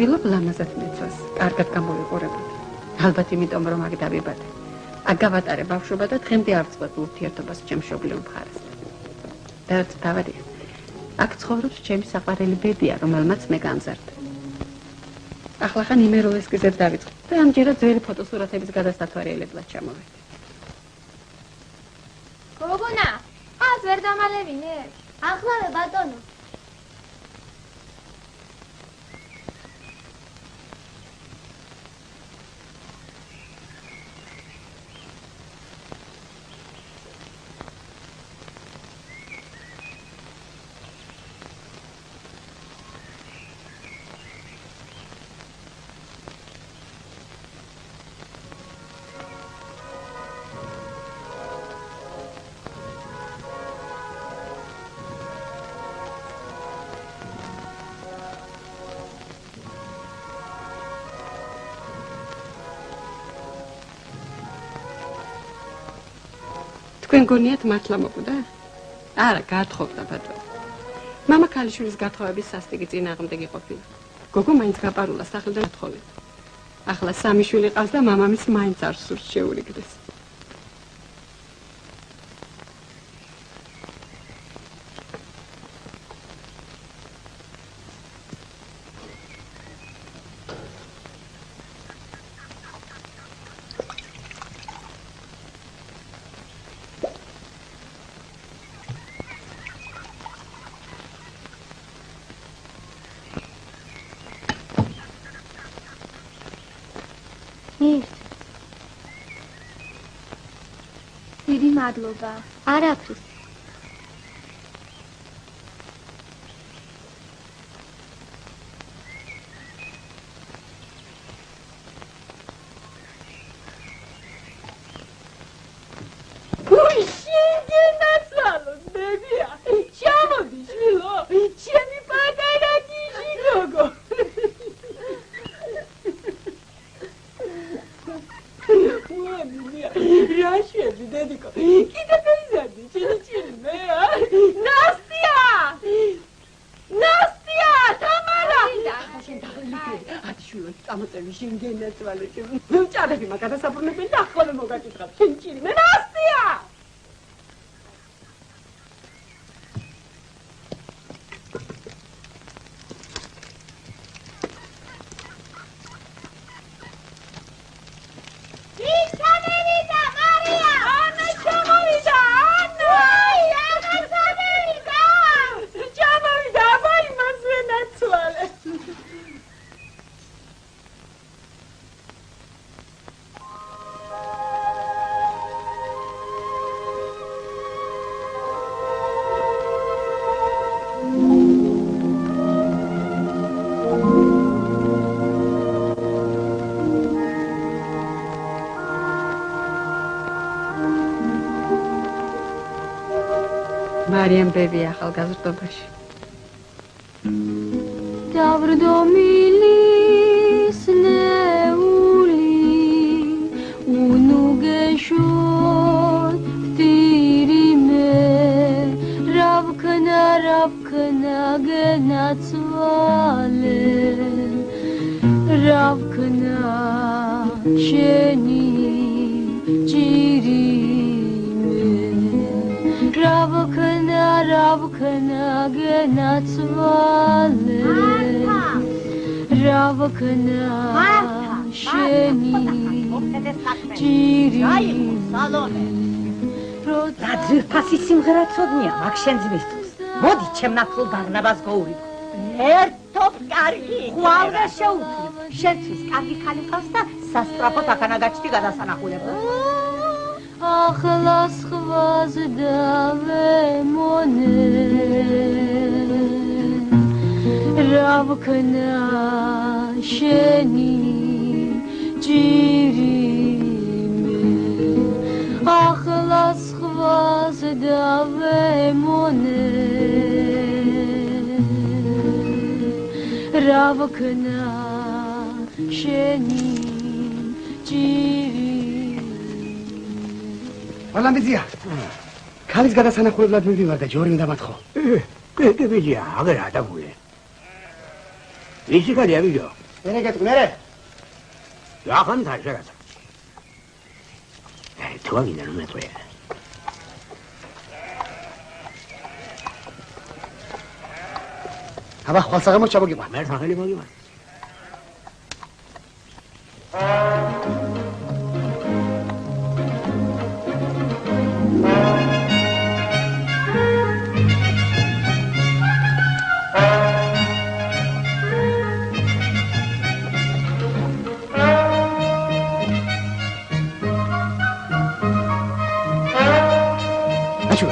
ვცდილობ ლამაზად მეცოს, კარგად გამოვიყურებოდ. ალბათ იმიტომ, რომ აქ დავიბადე. აქ გავატარე ბავშვობა და დღემდე არ ვწყვეტ ურთიერთობას ჩემ მშობლიურ მხარესთან. და ერთ თავადია. აქ ცხოვრობს ჩემი საყვარელი ბებია, რომელმაც მე გამზარდა. ახლა ხან იმერულ ესკიზებს დავიწყე და ამჯერად ძველი ფოტოსურათების გადასათვალიერებლად ჩამოვედი. გოგონა, ას ვერ დამალევინე? ახლავე ბატონო. თქვენ გონიათ მართლა მოკვდა? არა, გათხოვდა ბატონო. მამა ქალიშვილის გათხოვების სასტიკი წინააღმდეგი ყოფილა. გოგო მაინც გაპარულა სახლიდან გათხოვდა. ახლა სამი შვილი ყავს და მამამის მაინც არ სურს შეურიგდეს. დიდი მადლობა. არაფრის. მარიამ ბები ახალგაზრდობაში. დავრდომილის ნეული უნუგეშოთ დირიმე რავქნა გენაცვალე რავქნა შენი რავქნა გენაცვალე რავქნა შენი ჯირიმე რა ძირფასი სიმღერა ცოდნია მაგ შენ ძმისთვის მოდი ჩემ ნაცვლ დაღნაბას გოურიგო ერთობ კარგი ხვალ შეუთვლი შენთვის კარგი ხალი ყავს და სასტრაფოდ აქანა გაჩდი გადასანახულებლად ახლა სხვას დავემონე რავქნა შენი ჯირიმე ახლა სხვას დავემონე რავქნა შენი ჯირიმე მალამბიძია, ქალის გადასანახულებლად მივივარ და ჯორი უნდა მათხოვ. ბედია, აგერ ადაგულე. ისი კალია ვიდო? მერე გეტყვი, მერე. Yaxın taşa qatır. Tuğa giden metroya. აბა, ხვალსაღამოს ჩამოგიყვან. მე სახელი მოგიყვან. აჩუ.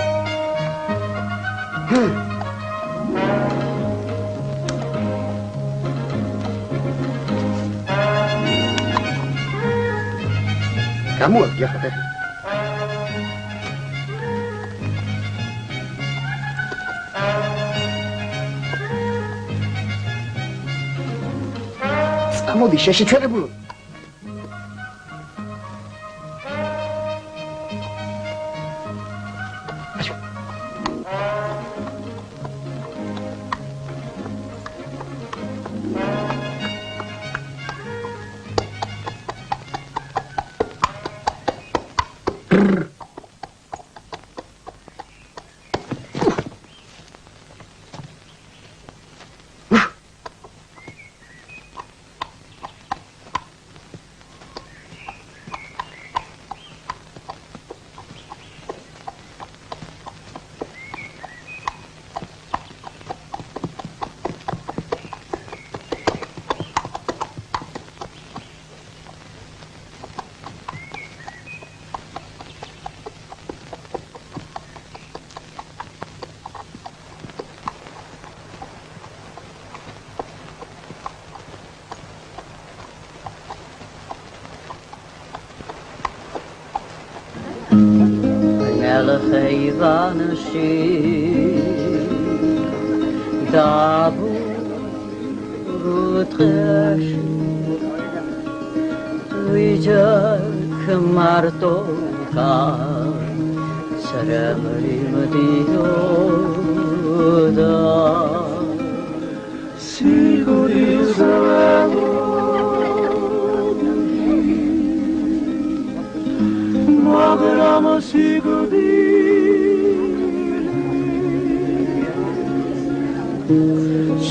გამოაგია ხოთე. წამოდი შეშეჩერებულო. Melcheivanshi Dabu Rutresh Vijak Martoka Saramari Madioda Siguri Zaramu Magrama Sigudi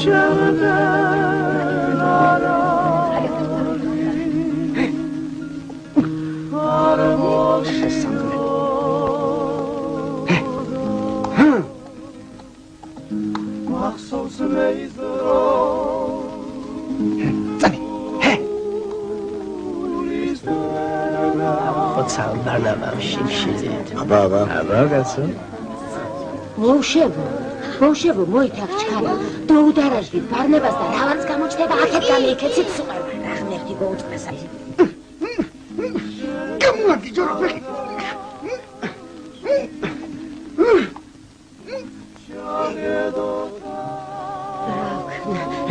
Shabbat მოუშევო მოითახ ჩქარა დაუდარაჟდით ბარნებას და რაღაც გამოჩნდება აქეთ გამიიქეცით სუყარმა რა ღმერთი გოუწყდეს გამოაგი ჯოროფეხი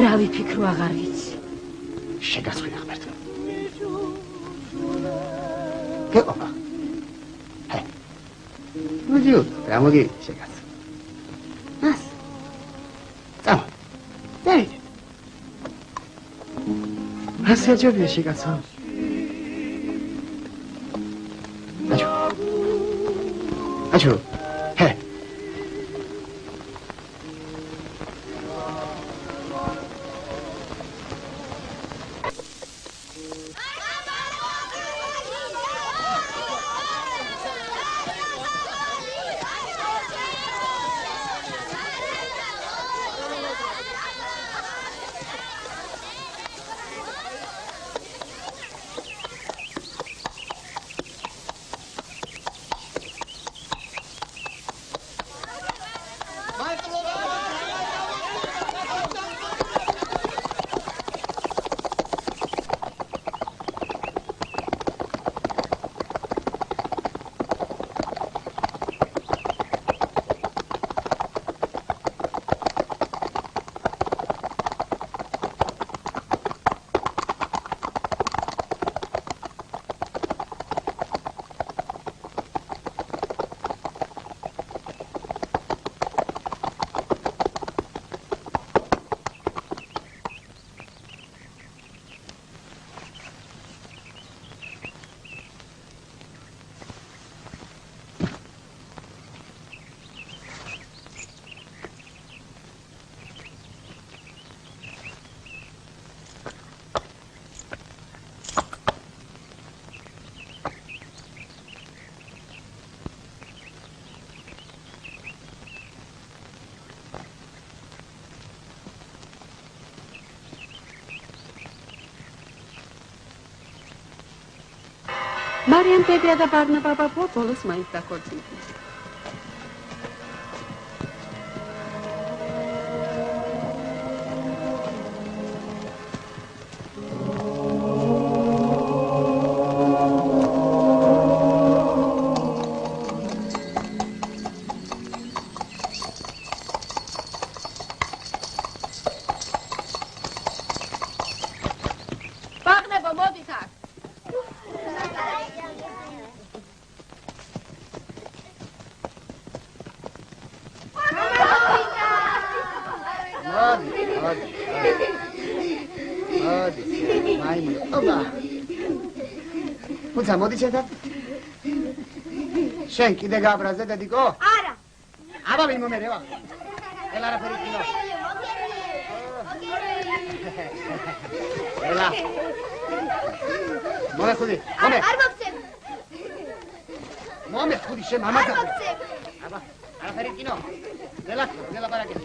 რა ვიფიქრო აღარ ვიცი შეგასხვიდა ღმერთო გეყოფა მოდი რა მოდი შეგას მას წავა დაიდე ასე აჯობია შეგასა აჩო ჰე მარიამ ბებია და ბარნაბა ბაბუა ბოლოს მაინც დაქორწინდნენ. მოდი შედა. შენ კიდე გაბრაზე დედიკო? არა. აბა ვინ მომერევა? ელა რა ფერიკინო. ელა. მოე ხუდი. მომე. არ მოგცემ. მომე ხუდი შენ მამადა. არ მოგცემ. აბა, რა ფერიკინო. ელა ბარაკე.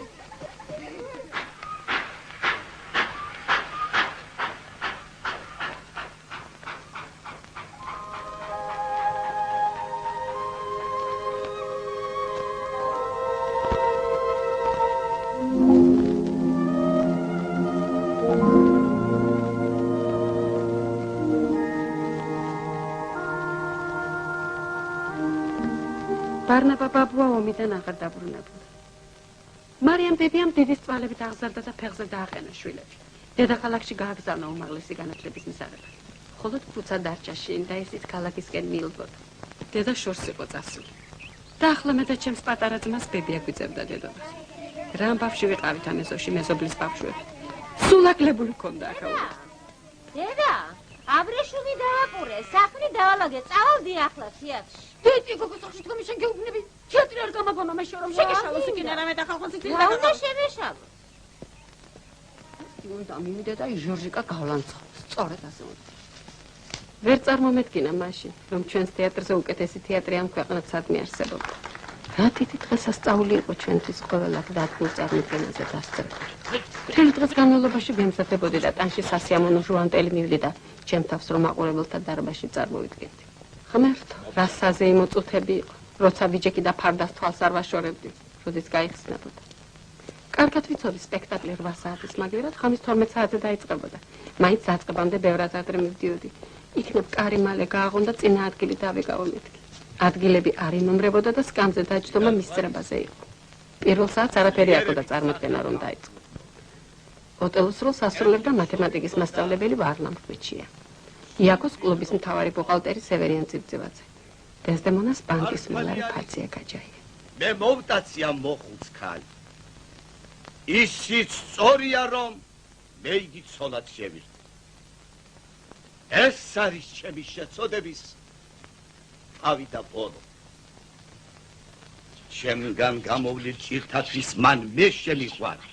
ბარნაბა ბაბუა ომიდან აღარ დაბრუნებულა. მარიამ ბებიამ დედის წვალებით აღზარდა და ფეხზე დააყენა შვილები. დედაქალაქში გააგზავნა უმაღლესი განათლების მისაღებად. ხოლო ქუცა დარჩა შინ და ისიც ქალაქისკენ მიილბოდა. დედა შორს იყო წასული. და ახლა მე და ჩემს პატარა ძმას ბებია გვიწევდა დედობას. რამ ბავშვი ვიყავით ამ ეზოში მეზობლის ბავშვები. სულ აკლებული ქონდა ახლა. დედა, აბრეშუმი დააპურე, სახლი დაალაგე, წავდი ახლა თეატრში. დედი გოგოს სახში თქვენ შენ გეუბნები თეატრი არ გამაგონა მე შორომ შეგეშალოს იქიდან რამე და ხალხოს იქიდან რა უნდა შევეშალო? უნდა მიმიდე და ჟორჟიკა გავლანცხო სწორედ ასე უნდა ვერ წარმომედგინა მაშინ რომ ჩვენს თეატრზე უკეთესი თეატრი ამ ქვეყნად სადმე არსებობდა რა დიდი დღესასწაული იყო ჩვენთვის ყველა დადგმულ წარმოდგენაზე დასწრებული მთელი დღის განმავლობაში ვემზადებოდი და ტანში სასიამოვნო ჟუანტელი მივდი და ჩემ თავს რომ მაყურებელთა დარბაზში წარმოვიდგენდი ღმერთო რა საზეიმო წუთები იყო როცა ვიჯექი და ფარდას თვალს არ ვაშორებდი როდის გაიხსნებოდა კარგად ვიცოდი სპექტაკლი 8 საათის მაგერად ხამის 12 საათზე დაიწყებოდა მაინც დაწყებამდე ბევრად ადრე მივდიოდი იქნებ კარი მალე გააღონდა წინა ადგილი დავეკავო მეთქი ადგილები არ ინომრებოდა და სკამზე დაჯდომა მისწრებაზე იყო პირველ საათს არაფერი არ ქონდა წარმოდგენა რომ დაიწყო ოტელოს როლს ასრულებდა მათემატიკის მასწავლებელი ვარლამ ხვიჩია იაკოს კლუბის მთავარი ბუღალტერი სევერიან ციბძევაძე დეზდემონას ბანკის მოლარი ფაცია გაჯაია მე მოვტაცია მოხუც ქალი ისიც სწორია რომ მე იგი ცოლად შევირდი ეს არის ჩემი შეცოდების ავი და ბოლო ჩემგან გამოვლილ ჭირთათვის მან მე შემიყვარე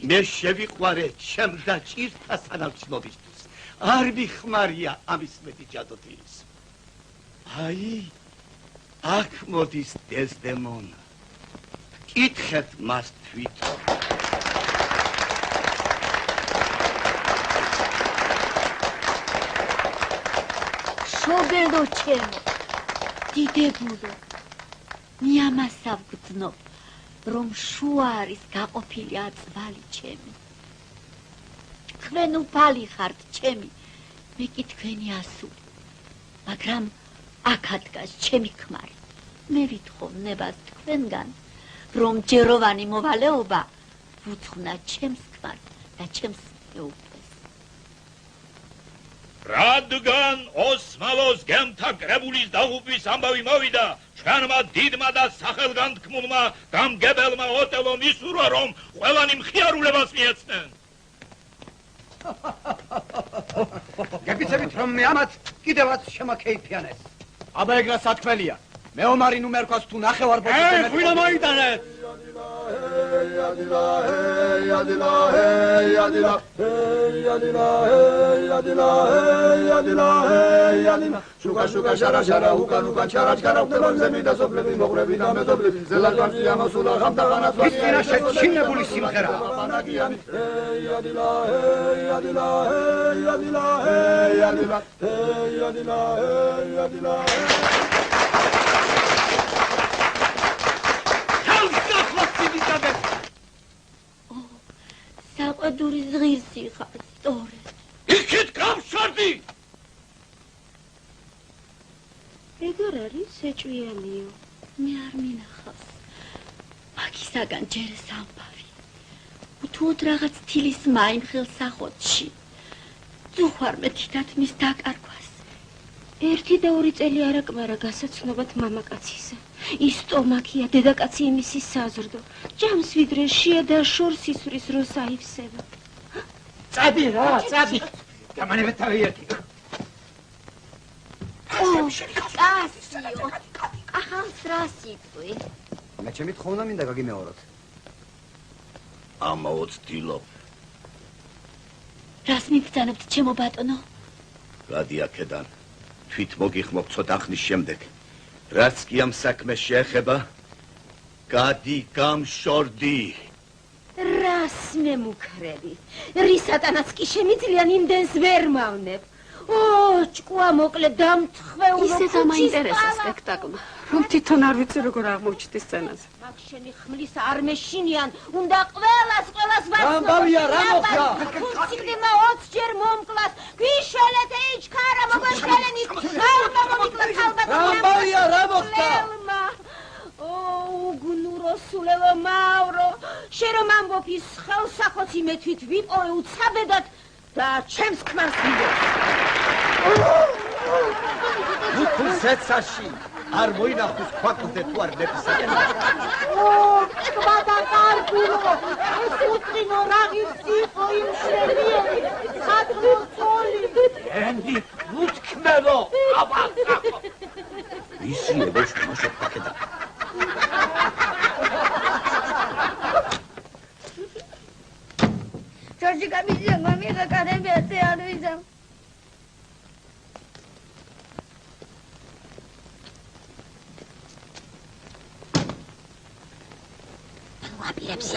მე შევიყვარე ჩემ და ჭირთა სანაცნობისთვის არ მიხმარია ამის მეტი ჯადოთილის აი აქ მოდის დეზდემონა კითხეთ მას თვითონ შობელო ჩემო დიდებულო მიამასავ გძნობ რომ შუა არის გაყოფილი აწვალი ჩემი თქვენ უფალი ხართ ჩემი მე კი თქვენი ასული მაგრამ აქ დგას ჩემი ქმარი მე ვითხოვ ნებას თქვენგან რომ ჯეროვანი მოვალეობა ვუძღვნა ჩემს ქმარს და ჩემს მეუღლეს რადგან ოსმალოს გემთაკრებულის დაღუპვის ამბავი მოვიდა ჩვენმა დიდმა და სახელგანთქმულმა გამგებელმა ოტელო მისურვა რომ ყველანი მხიარულებას მიეცნენ გაგიცებით რომ მე ამათ კიდევაც შემაქეიფიანეს აბა ეგ რა სათქმელია მეომარი ნუ მერქოს თუ ნახევარ ბოძზე მე ხვინა მოიტანეთ შუკა შუკა შარა შარა უკან უკან ჩარა ჩარა ხდებებზე მიდა სოფლები მოყრებინა მეზობლები ზელაგანში ამოსულა ხამთაღანაც ისინა შეჩინებული სიმღერა საყვედური ღირსი ხარ, სწორედ. იქით გამშორდი! ეგარ არის ეჭვიანიო, მე არ მინახავს. მაგისაგან ჯერ სამბავი. უთუოდ რაღაც თილის მაიმ ხელსახოთში. ძუხარ მე თითად მის დაკარგვას. 1 და 2 წელი არ აკმარა გასაცნობად მამაკაცისა. ის სტომაქია, დედაკაცი იმისის საზრდო. ჯამს ვიდრე შია და შორს ისვრის რო საივსება. წადი რა, წადი. გამანებეთ თავი ერთი. კასიო, ახალს რას იტყვი? მე ჩემი თხოვნა მინდა გაგიმეოროთ. ამაოც დილობ. რას მიბრძანებთ, ჩემო ბატონო? გადი აქედან. თვით მოგიხმობ ცოტა ხნის შემდეგ. რაც კი ამ საქმეს შეეხება, გადი გამშორდი. რას მემუქრები? რისატანაც კი შემიძლია იმდენს ვერ მავნებ. ჭკუა მოკლე დამთხეულო ისე დამაინტერესა სპექტაკლმა, რომ თვითონ არ ვიცი როგორ აღმოჩნდი სცენაზე. მაგ შენი ხმლის არ მეშინიან, უნდა ყველას ვაცნობ. ამბავია, რა მოხდა? ხუთსიგდება 20 ჯერ მომკლას, გვიშველეთ ეჩქარა მოგეშელენი, ხალმა მომიკლა ხალბატონი. ამბავია, რა მოხდა? უგნუროსულევო მავრო, შენ რომ ამბობ ის ხელსახოცი მე თვით ვიპოვე უცაბედად და ჩემს ქმარს მიდევ. უხუცეცაში არ მოინახოს ქვაკზე თუ არ ნებისაგან. ტკბა და კარგულო, ეს უტრინო რაღირსი იყო იმ შრელიერი, ხატვი წოლი. ენდი, უთქმელო, აბა, საკო. ისი ებოშ მოშოთ აქედა. George Camille, mami, la academia se ha Luisa.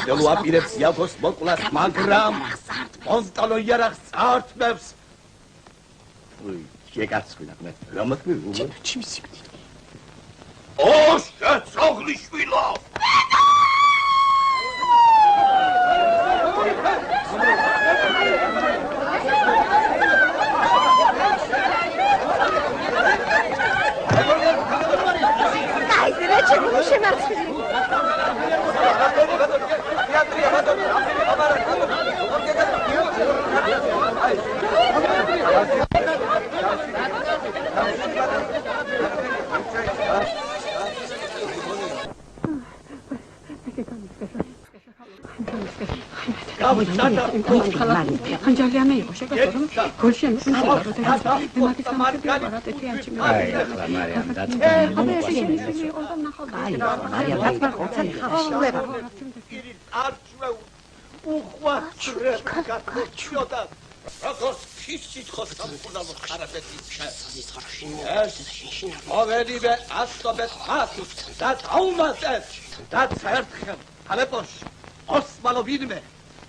დელო აპირებს იაგოს მოკლას, მაგრამ პონტალო იარაღს წართმევს. უი, შეგაცხვინა მე. რა მოთქვი? ჩემი სიკვდილი. ო, შეცოღლიშვილო! ხანჯალი ამე იყო შეგახო რომ გოლში ამისმენა რომ მე მაგის გამარჯვება რა ტეთი ანჩი მე აი ახლა მარიამ დათო აი მარიამ დათო ხოთი ხავშლება არჩვევ უხვაჭრებ გაკოჩიოდა როგორც ფისით ხოსამხურალო ხარაბეთი ეს მოვედიბე ასტობეთ ხათის და თაუმასეთ და ცერთხელ ალეპოში ოსმალო ვინმე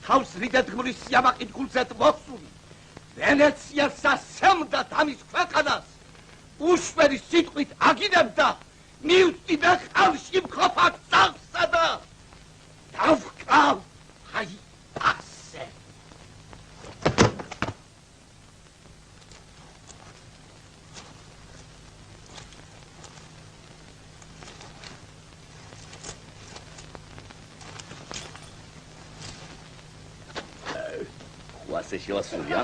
თავს რიგად გმრის სიამაყით გულზეთ მოსული ვენეციას ასემდა დამის ქვეყანას უშვერი სიტყვით აგინებდა მივწივე ხალში მყოფად წავსა და დავკრავ აი ასე Você chegou a subir,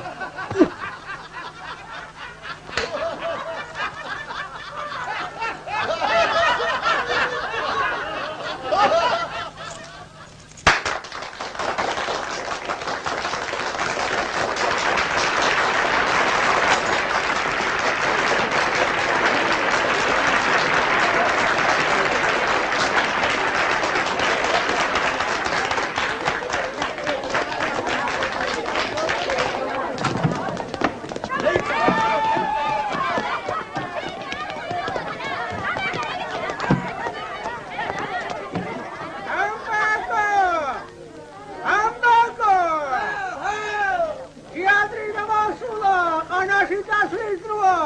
ოჯახი წასვლის დროა.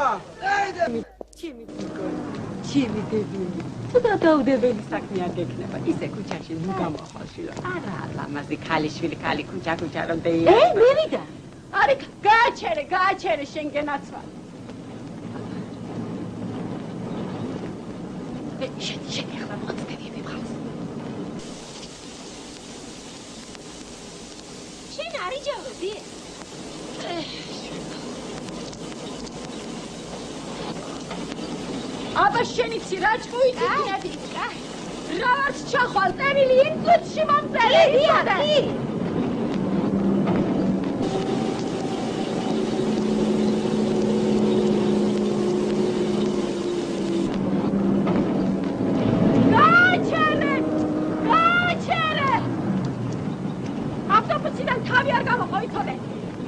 ჩემი დებილი. თუ გადაუდებელი საქმე არ გექნება, ისე ქუჩაში ნუ გამოხალშილო. არა, ლამაზი ქალიშვილი, ქალი ქუჩა რომ დეია. მე ვიდა. არი, გააჩერე შენგენაცვა. შედი ახლა მოწდები მიყავს. შენ არი ჯავები? აბა შენი ცირაჭკუი თითინები. რაღაც ჩახვალ წერილი იმ წუთში მომწერილია და ავტობუსიდან თავი არ გამოყოიცოდე.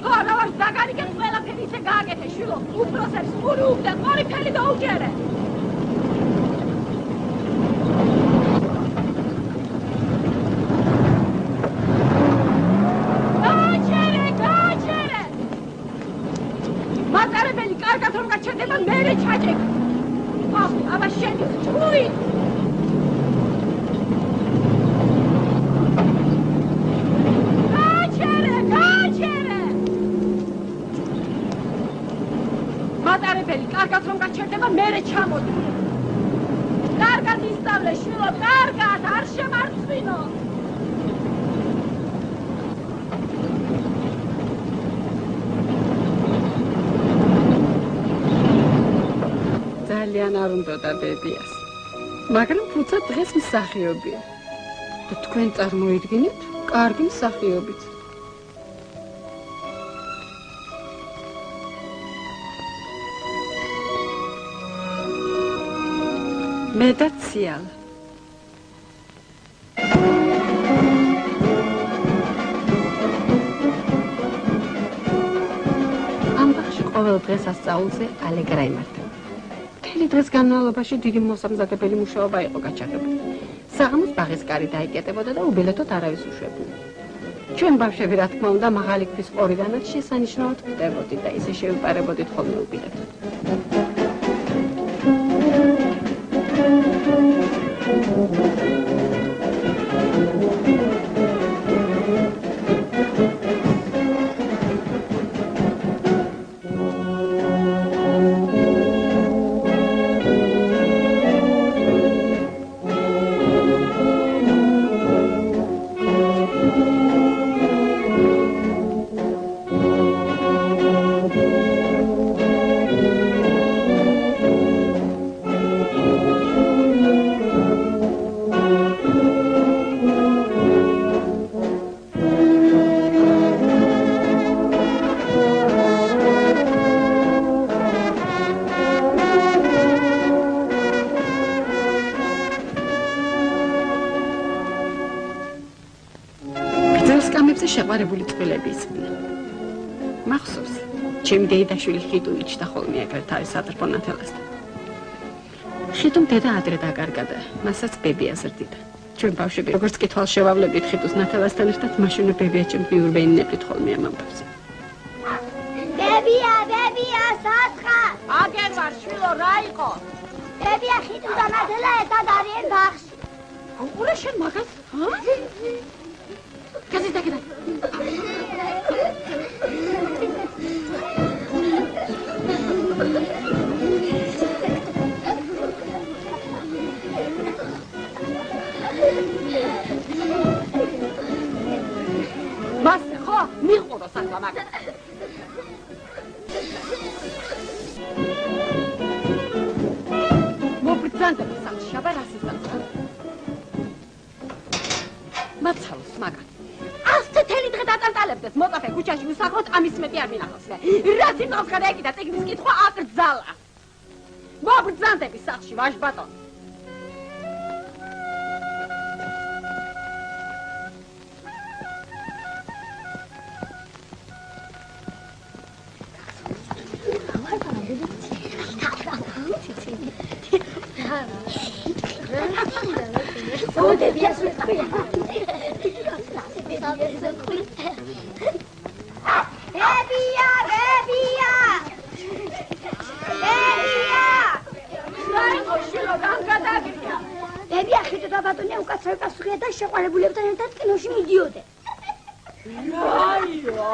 ხო, რა ვარ ზაგარიგებს ყველაფერი ისე გააკეთე, შვილო. უფროსებს ყური უვდე, ყორიფელი დაუჯერე. გააჩერე! მატარებელი კარგად რომ გაჩერდება, მერე ჩაჭეკ. აბა შენი ჭკუი! მატარებელი კარგად რომ გაჩერდება, მერე ჩამოდი. კარგად ისწავლე, შვილო, კარგად, არ შემარცხვინო. ძალიან არ უნდოდა ბებიას, მაგრამ ფუცა დღეს მსახიობია. და თქვენ წარმოიდგინეთ, კარგი მსახიობით. მე და ციალ. ამ ბაღში ყოველ დღესასწაულზე ალეგრა იმართება. მთელი დღის განმავლობაში დიდი მოსამზადებელი მუშაობა იყო გაჩაღებული. საღამოს ბაღის კარი დაიკეტებოდა და უბილეთოდ არავის უშვებდნენ. ჩვენ ბავშვები, რა თქმა უნდა, მაღალი ქვის ყორიდანაც შესანიშნავად გვდებოდით და ისე შევიპარებოდით ხოლმე უბილეთოდ. შეყვარებული წყვილები ისმენა. მახსოვს, ჩემი დეიდაშვილი ხიტუ იჩდა ხოლმე ეგრეთ თავის სატრფო ნათელასთან. ხიტუმ დედა ადრე დაკარგა და მასაც ბები აზრდიდა. ჩვენ ბავშვები როგორც კითხვას შევავლებით ხიტუს ნათელასთან ერთად, მაშინვე ბებია ჩემს მიურბეინებდით ხოლმე ამ ამბავს. ბებია, საცხა! აგერ ვარ, შვილო, რა იყო? ბებია ხიტუ და ნათელა ერთად არიან ბაღში. უყურე შენ მაგას? გაზეთა კიდე. მასე ხო, მიყუროს ახლა მაგას. მობრძანდები სახლში, აბა რას იზამთრა? მაცალოს მაგას. თელი დღე დაწანტალებდეს, მოწაფე ქუჩაში უსახლოთ, ამის მეტი არ მინახავს მე. რა სიმღერას გადაეკიდა წიგნის კითხვა აკრძალა. მობრძანდები სახლში, ვაჟბატონი. უკაცრავი პასუხია და შეყვარებულებთან ერთად კინოში მიდიოდე. რაიო.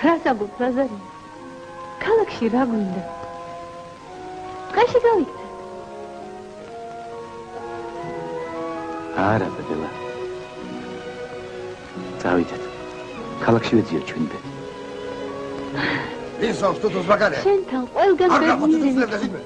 რასაგულ ბაზარი ქალაქში რა გვინდა დღეში გავიქცეთ არა ბედა წავიდეთ ქალაქში ვეძიო ჩვენდე ისოს თუთოს მაგარია შენთან ყველგან ბედნიერი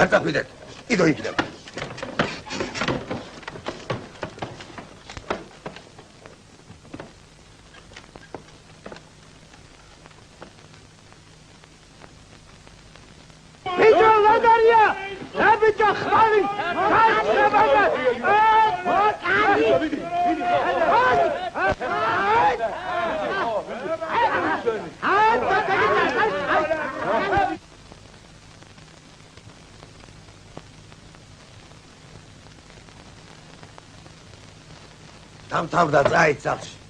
არ დაგვიდეთ იდო იქნება დამთავრდა წაით სახლში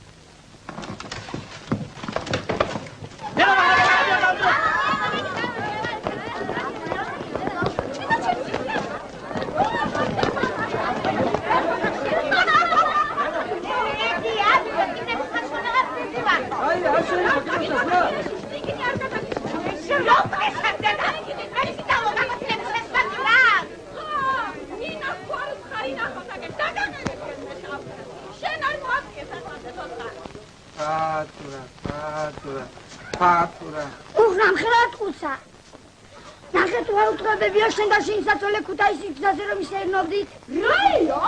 უხრამ ხელად ყუცა ნახეთ უარ უთხრობებია შენ და შენ საწოლე ქუთაისის გზაზე რომ ისერნობდით რაიო?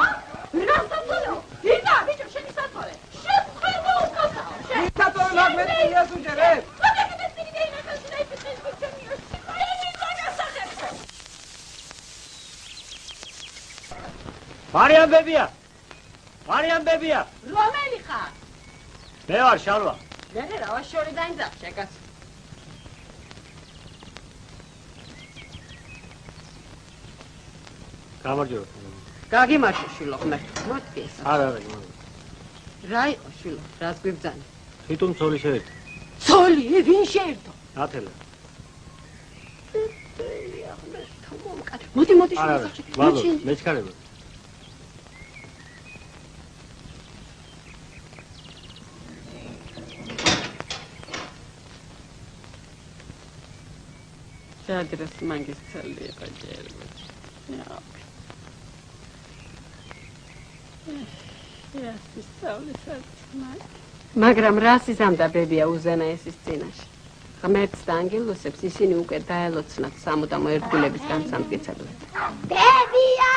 რა საწოლეო? იდა ბიჭო შენი საწოლე შეწყება უკაცაა შენ საწოლე მაგმეტია სუჯერე მარიამ ბებია რომელი ხარ? მე ვარ შალვა მე რა შორი დაინძახ შეკაც გამარჯობა გაგიმარჯო შილო ხმე მოდი ეს არა რა იყო შილო რას გვიბძანი თვითონ ცოლი შეერთო ცოლი ვინ შეერთო ათელა მოდი შილო ვაბო მეჩქარება სადრეს მაგის ცალი იყო ჯერმე მაგრამ რას იზამდა ბებია უზენაესის წინაშე ღმერთს და ანგელოსებს ისინი უკვე დაელოცნათ სამუდამო ერთგულების განსამტკიცებლად ბებია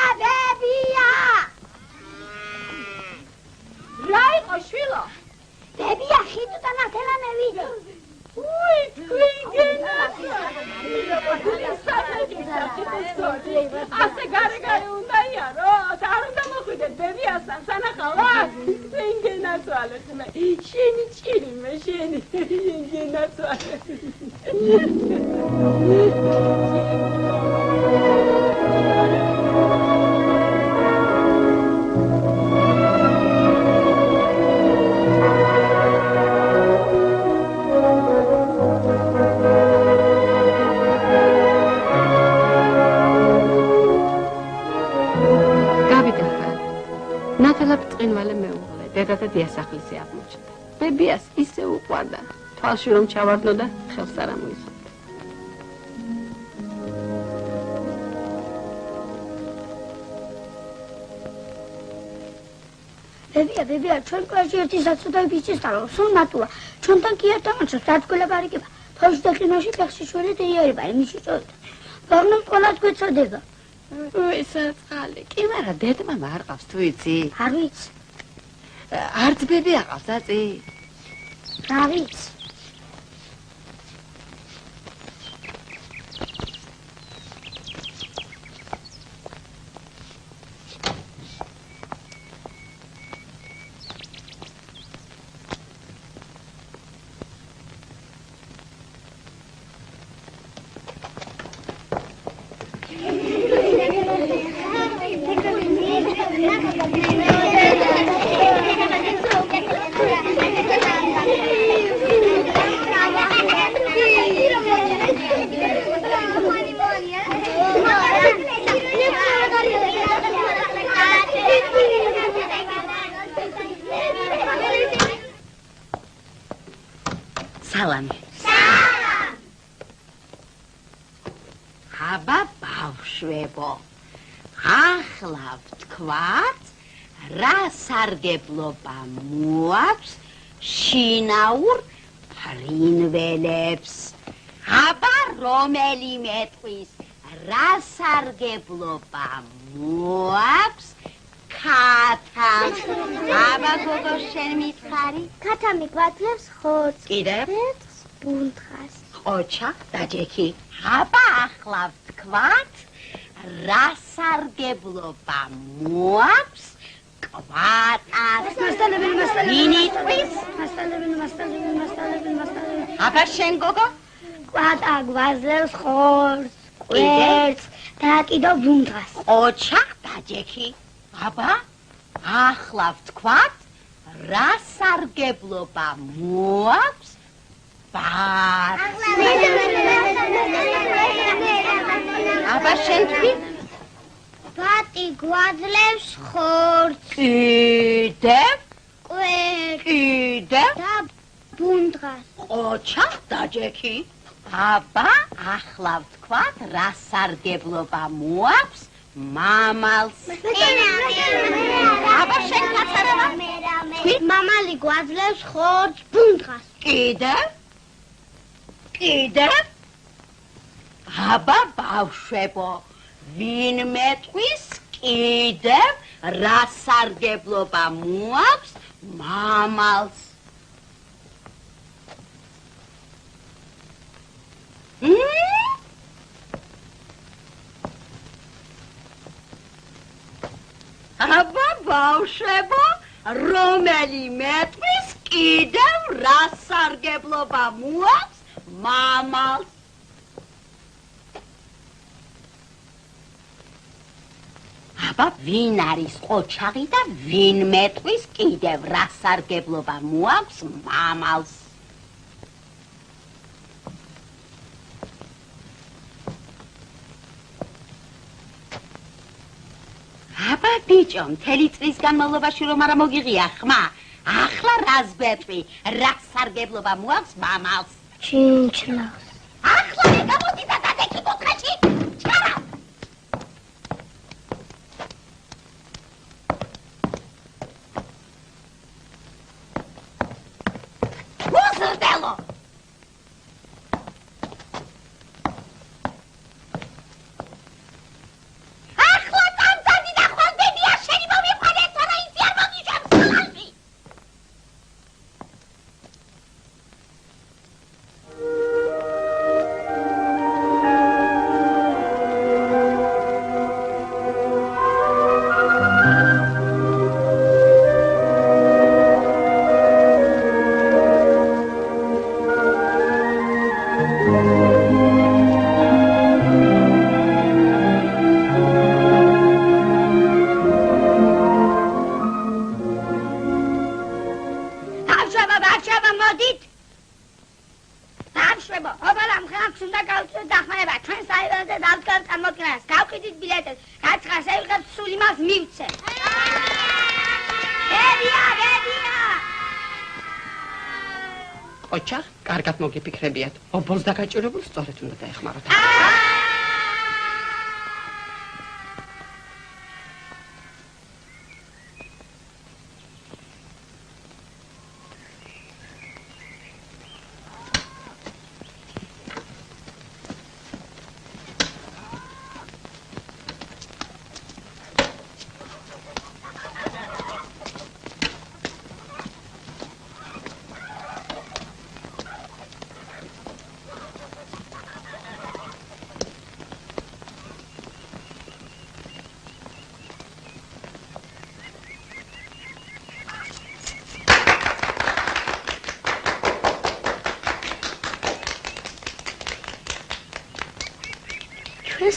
რა იყო შვილო? ბებია ხიდუდან ათელა მევიდა უი twingena ასე გარე უნდა იარო არ უნდა მოხვიდეთ ბებიასთან სანახავად twingena თვალეთ მე შენი ჭირი მე შენი twingena თვალეთ წინვალე მეუღლე დედა და დიასახლისი აღმოჩნდა ბებიას ისე უყვარდა თვალში რომ ჩავარდნო და ხელს არ ამოიხოდა ბებია ჩვენ კლასში ერთი საცოდავი ბიჭის ტალო სულ ნატუა ჩვენთან კი არ დამარცხოს რაც გველაბარიგება თავში და ყინოში ფეხში შორეთ ეიარება იმისი წოდდა ბაღნამ ყველას გვეცოდება ვისაც ხალე კი მაგრამ დედმამა არ ყავს თუ იცი არ ვიცი არც ბები აყავს აწი. რა ვიცი. სალამი. აბა ბავშვებო, ახლა ვთქვათ, რა სარგებლობა მოაქვს შინაურ ფრინველებს. აბა რომელიმე ტყვის რა სარგებლობა მოაქვს ქათამ. აბა გოგო შენ მითხარი? ქათა მიგვაძლევს ხორცს. კიდევ? ბუნთხას. ყოჩა დაჯექი. აბა ახლა ვთქვათ, რა სარგებლობა მოაქვს კვატას. მინიტყვის? აბა შენ გოგო? კვატა გვაძლევს ხორცს, კვერცხს და კიდევ ბუნთხას. ყოჩა დაჯექი. აბა ახლა ვთქვათ, რა სარგებლობა მოაქვს ბარს. აბა შენ თქვი? ბატი გვაძლევს ხორცს, კიდევ? კვერცხს კიდევ? და ბუნთხას. ყოჩა დაჯექი. აბა ახლა ვთქვათ, რა სარგებლობა მოაქვს მამალს. აბა შენ კაცარება? მამალი გვაძლევს ხორცს, ბუნთხას. კიდევ? კიდევ? აბა ბავშვებო, ვინმე ტყვის კიდევ რა სარგებლობა მოაქვს მამალს? აბა ბავშვებო, რომელიმე ტყვის კიდევ რა სარგებლობა მოაქვს მამალს? აბა ვინ არის ყოჩაღი და ვინმე ტყვის კიდევ რა სარგებლობა მოაქვს მამალს? აბა ბიჭო, მთელი წლის განმავლობაში რომ არა მოგიღია ხმა, ახლა რას გვეტყვი, რა სარგებლობა მოაქვს მამალს? ჩინჩლავს. ახლა მე გამოდი და დადექი კუთხეში, ჩქარა! მოზრდელო! ოჩა, კარგად მოგიფიქრებიათ. ობოლს დაგაჭირებულ სწორედ უნდა დაეხმაროთ.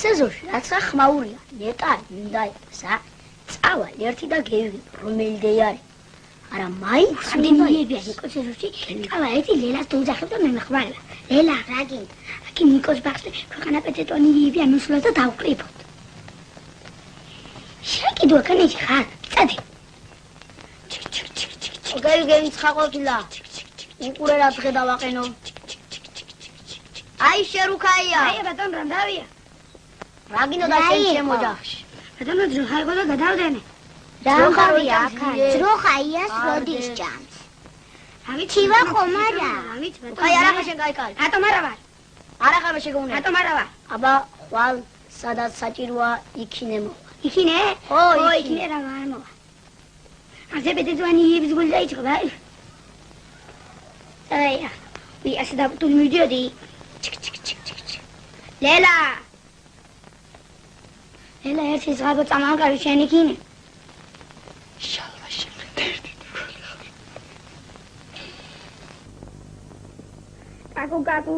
სეზონში რაც ხმაურია, ნეტარი მინდა იყოს, წავალ ერთი და გევიდე, რომელი დე არის. არა, მაინც მინდია ნიკოს სეზონში, წავალ ერთი ლელას დოძახებ და მე მეხმარება. ლელა, რა გინდა? აქ ნიკოს ბახში ქვეყანა პეტეტონი იბია მისვლას და დავკრიფოთ. შეკიდო კანეჭი ხარ, წადი. გევი ცხაყოთილა. უკურე რა დღე დავაყენო. აი შერუქაია. აი ბატონ რანდავია. რა გინდა და შენ შემოჯახში. ბატონო ძროხაიღო და გადავდენე. ძროხავია აქა. ძროხაიას როდის ჭამს? ჩივა ხომარა. აი არა შენ გაიქარი. რატომ არა ვარ? არა ხარ შეგოუნე. რატომ არა ვარ? აბა ხვალ სადაც საჭიროა იქინე მოვა. იქინე? ხო, იქინე რა ვარ მოვა. ასე ბედეძვანი იბის გული დაიწყება. აი, ვი ასე დაბტული მიდიოდი. ლელა! ლელა ერთი ზღაბო წამალკარი შენ იქინე. შალვა შემდერდი. კაკუ,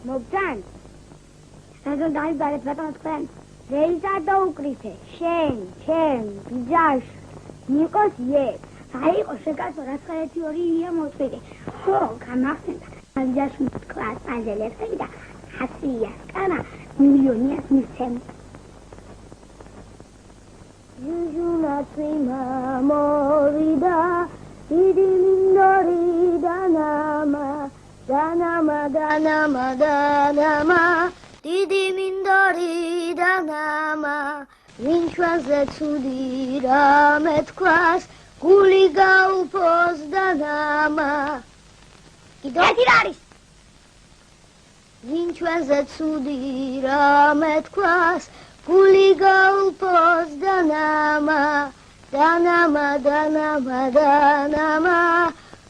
მოგთან. რადგან დაიბარეთ ბატონო თქვენ. რეიზა დაუკრიფე. შენ, ჩემ, ბიძაშ. ნიკოს ე. აიყო შეკაცო რა ხარეთი ორია მოწვიდე. ხო, გამახსენდა. ბიძაშ თქვა პანძელებს და ასია. კანა მილიონიას მისცემ. Jujuna prima morida, idi mindori danama, idi mindori danama, vinčvaze cudira metkvas, guli gaupos danama. Idotiraris. Vinčvaze cudira metkvas, guli gaupos danama,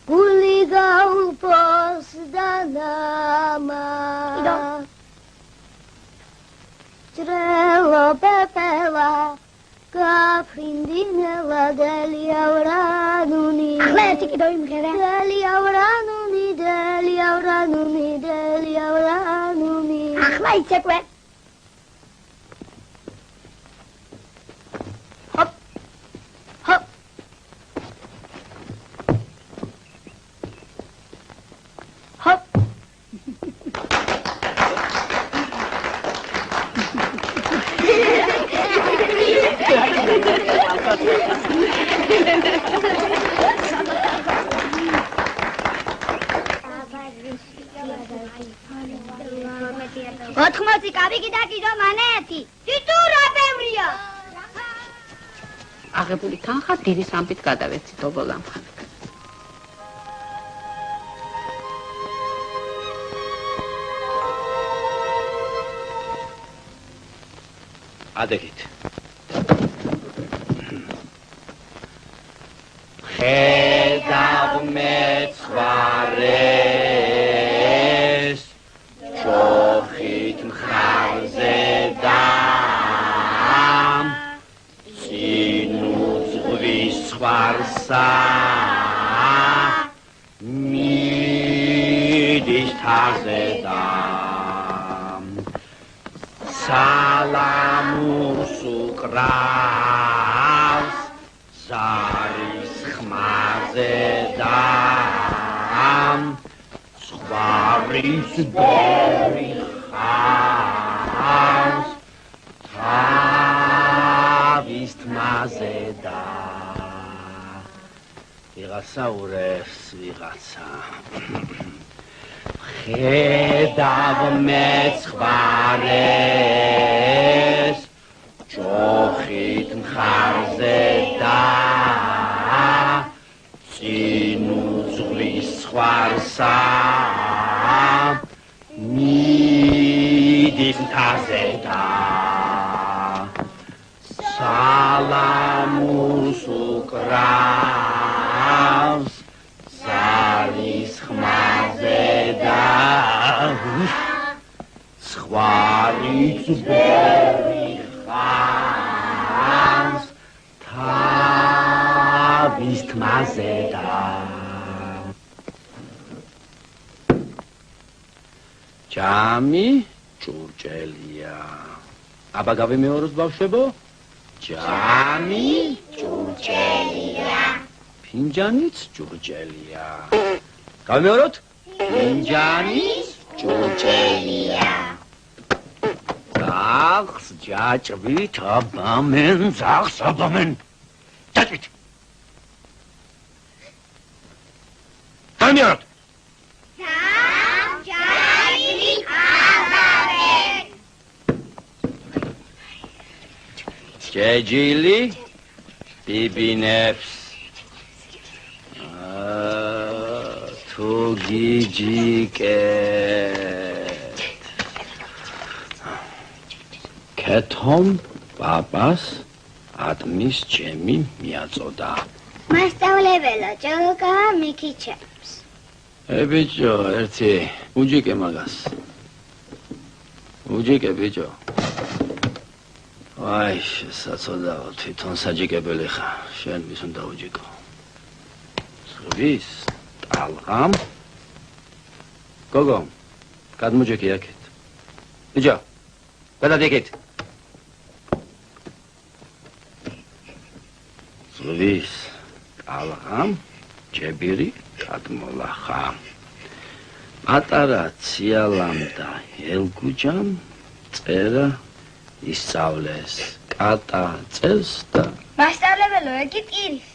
guli gaupos danama. Trelo pepela, gafrindinela deliauranuni. Ahleti ki doim gere. Deliauranuni. Ahla itsekwe. ოთხმოცი კაბიკი და კიდო მანეთი. ტიტურა ბევრია. აღებული თანხა დიდი სამბით გადავეცი დობოლა მხარ. ადექით. ხედავ მეცხვარეს ჯოხით მხარზე და წინუძღვის სხვარსა მიდის თაზე და სალამურს უკრავს ზარის ხმაზე და სხვარის ბერი ხავს თავის თმაზე და ვიღაცა ურევს ვიღაცა ხედავ მეცხვარეს ჯოხით მხარზე და წინუძღვის სხვარსა მიდის მთაზე და სალამურს უკრავს ზარის ხმაზე და სხვარიც ბერი ხავს თავის თმაზე და ჯამი ჭურჭელია აბა გავიმეოროთ ბავშვებო. ჯამი ჭურჭელია. ფინჯანიც ჭურჭელია. გავიმეოროთ? ფინჯანის ჭურჭელია. ზახს ჯაჭვით აბამენ, ზახს აბამენ. ჯაჭვით. გავიმეოროთ. ჯეჯილი ბიბინებს თუ გიჯიკეთ კეთონ პაპას ატმის ჩემი მიაწოდა მასწავლებელო ჯოგა მიქიჩებს ბიჭო ერთი უჯიკე მაგას უჯიკე ბიჭო აი, საწოდაო, თვითონ საჯიკებელი ხარ, შენ ვის უნდა უჯიკო. ზღვის ტალღამ. გოგო, გადმოჯექი აქეთ. ბიჭო, გადადი აქეთ. ზღვის ტალღამ ჯებირი გადმოლახა. პატარა ციალამ და ელგუჯამ წერა ისწავლეს კატა წელს და მასწავლებელო იგი ტირის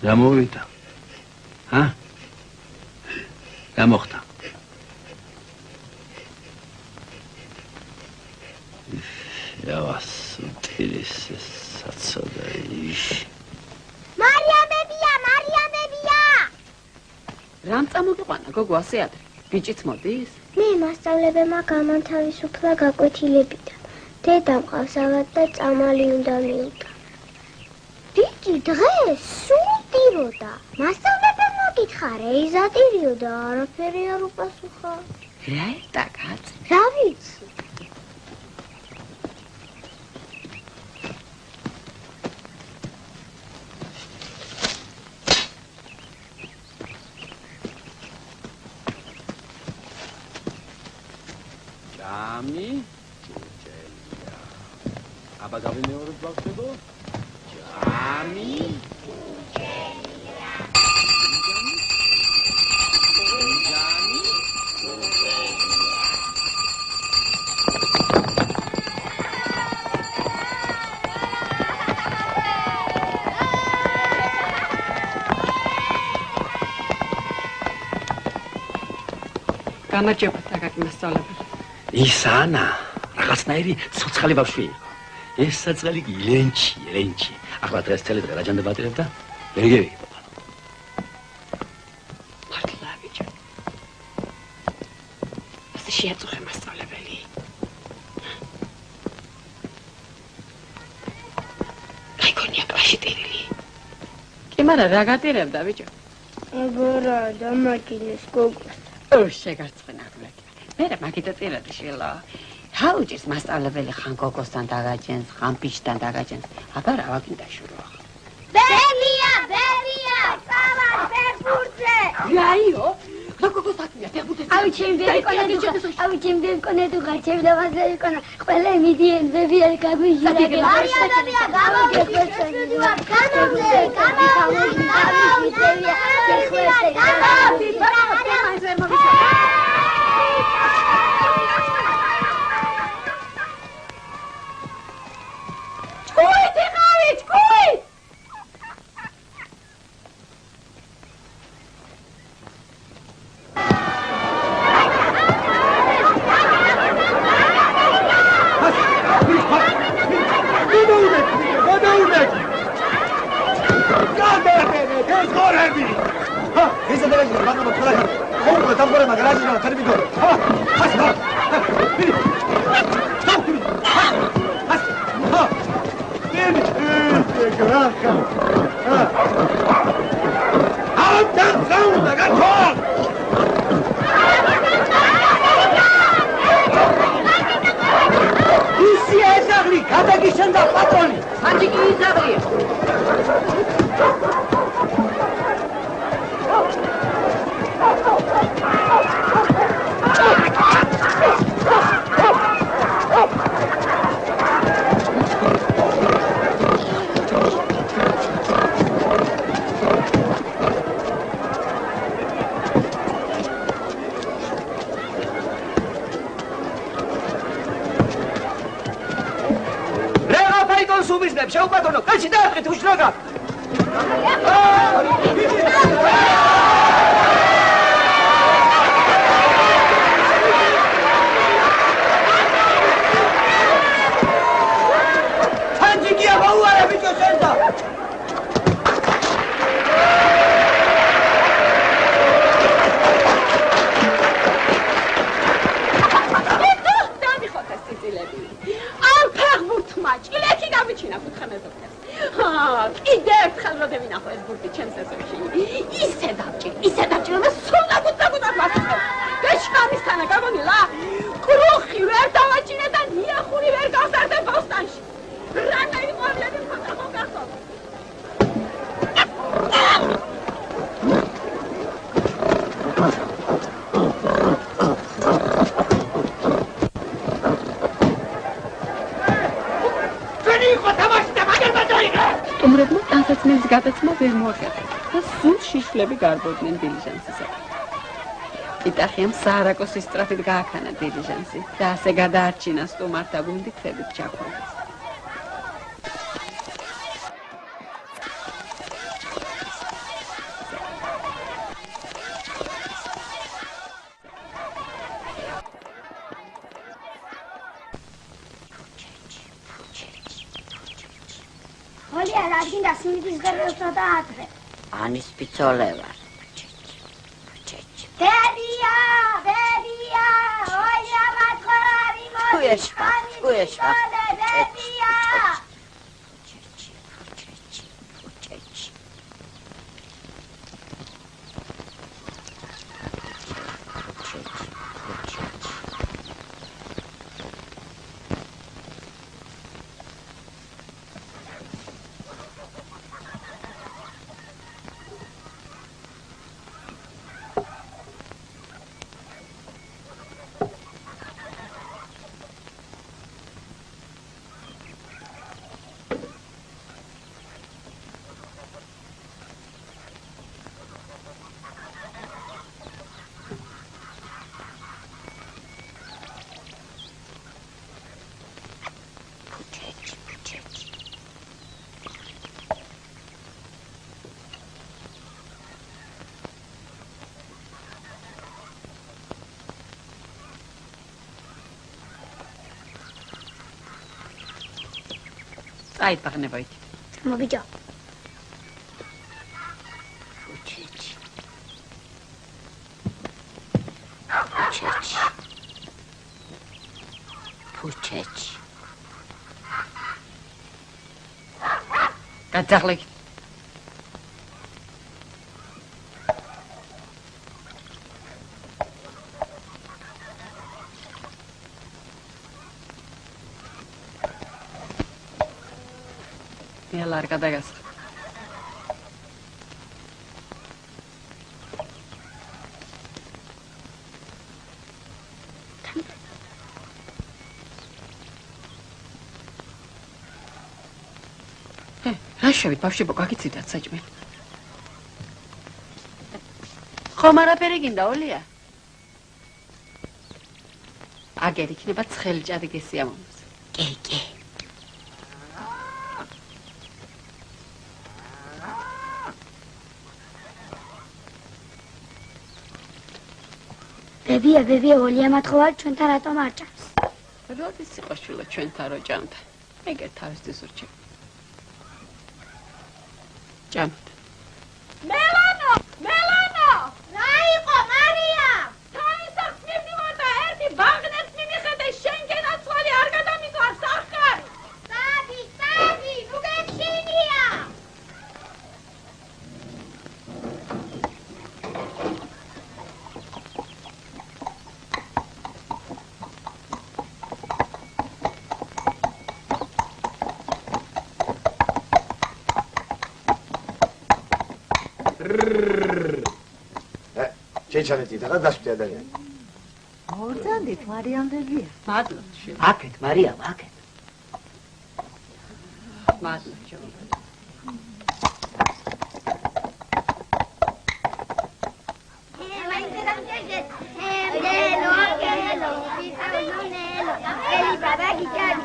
რა მოვიდა? რა მოხდა? რავას ტირის საწოდა იშ მარიამებია რამ წამოგიყვანა გოგო ასე ადრე? ბიჭიც მოდის? მე მასწავლებელმა გამანთავისუფლა გაკვეთილებიდან. დედამ ყავსავად და წამალი უნდა მიუტა. დიდი დღეს სულ ტიროდა. მასწავლებელმა გითხრა რეიზა ტირიო და არაფერი არ უპასუხა. რა ერთა კაც? რა ვიცი? ჯამი ჭურჭელია. აბა გავიმეოროთ ბავშვებო. ჯამი ჭურჭელია. ჯამი გამარჯობა თაგაკი მასწავლებელი. ისანა, რაღაცნაირი ცოცხალი ბავშვი იყო. ეს საწყალი კი ელენჩი. ახლა დღეს წელი დღე რა ჯანდება ატირებდა? ვერიგები. მართლა ბიჭო. ასე შეაწუხე მასწავლებელი. აი გონია კლასში ტირილი. კი მარა რა გატირებდა ბიჭო? აბარა და მაგინეს გოგოს. შეგარცხენა გლაკი. მე რა მაგიტა ტირადი შელა. ჰაუჯის მასწავლებელი ხან გოგოსთან დაგაჯენს, ხან ბიჭთან დაგაჯენს. აბა რა ვაკინდა შურო. ბერია, წავა ფეხბურთზე. რაიო? რა გოგოს აკია ფეხბურთზე? ავი ჩემი ვიკონე თუ გაჩემ და მასე ვიკონა. ყველა მიდიან ბებია გაგვიჟირა. მარიამებია გამოგეცევა. Sanji ვიწყებ შეუბატონო ხელში დააწყეთ უშრაგა თანჯიკია გაუარა ბიჭო შენდა ჭილეთი გამიჩინა ხუთხე მეზობლებს. კიდე ერთხელ რო დავინახო ეს ბურთი ჩემს ეზოში. ისე დავჭი, რომ სულ დაგუწაგუწად ვასწრებ. გეშკამისთანა გამომილა. კრუხი ვერ დავაჭინე და ნიახური ვერ გავსარდე ბოსტანში. რანაირი ყვავილები მქონდა ხო გახსოვთ? სტუმრებმა ტანსაცმლის გადაცემა ვერ მოახერხეს და სულ შიშვლები გარბოდნენ დილიჟანსისაკენ. იტახიამ საარაკოსის სწრაფით გააქანა დილიჟანსი და ასე გადაარჩინა სტუმართა გუნდი ქვებით ჩაქვეყნეს. Anis picoleva. Beria, oia matkorari modi. Kueshpa. Beria. აიტყნებოით. მოგიჯო. Puchech. გაძაღლეთ. Mielar გადაგასხ. რა შევით ბავშვებო გაგიციდათ საჭმელი. ხომ არაფერი გინდა ოლია? აგერ იქნება ცხელი ჭადი გესიამოვნოს. კი. ბებია, ოლია მათხოვარ ჩვენთან რატომ არ ჭამს? როდის იყო შვილო ჩვენთან რო ჭამდა? ეგერ თავისთვის ურჩევ. ჭამთ. მელანო! რა იყო მარია? თავისას მივდივარ და ერთი ბაღნეთს მიმიხედე, შენკენ აცვალი არ გადამიგვარ სახკარი. Sabi, nu გეშინია. შეჩანეთ ითახა დასვთი ადამიანი. მორწანდით მარიამბებია. მადლობთ შვილო. აქეთ მარიამ, აქეთ. მადლობთ შვილო. Eli baba gidiyor.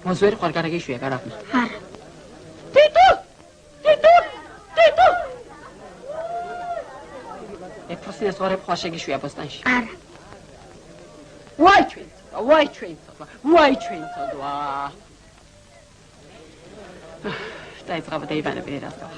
მოზვერი ხარგარაგიშვია გარაფნა. არა. ტიტუ! ეფროსინეს ღორებ ხვა შეგიშვია ბოსტანში. არა. ვაი ჩვენ ცოდვა. დაიწყება დაიბანები რას გახ.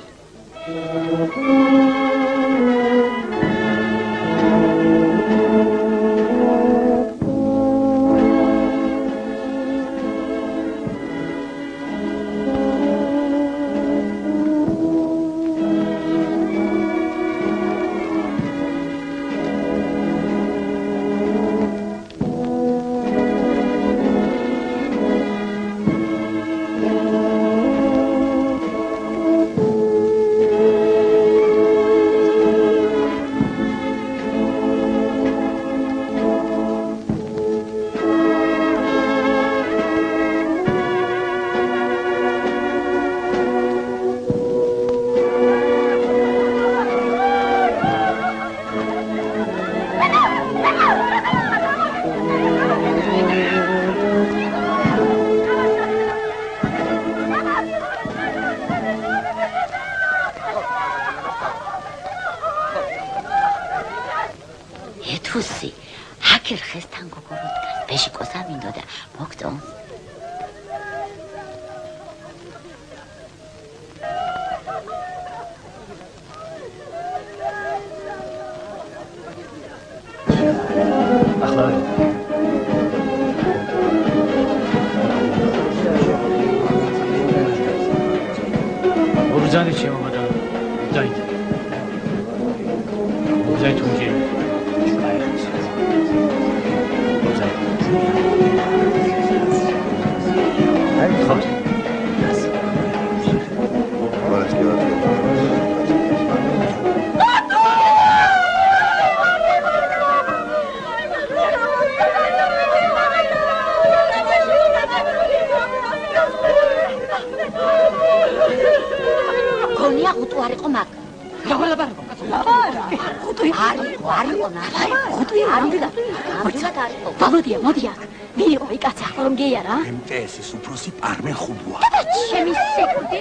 ეს უფროსი პარმენ ხუბოა. ჩემი სეკუნდი.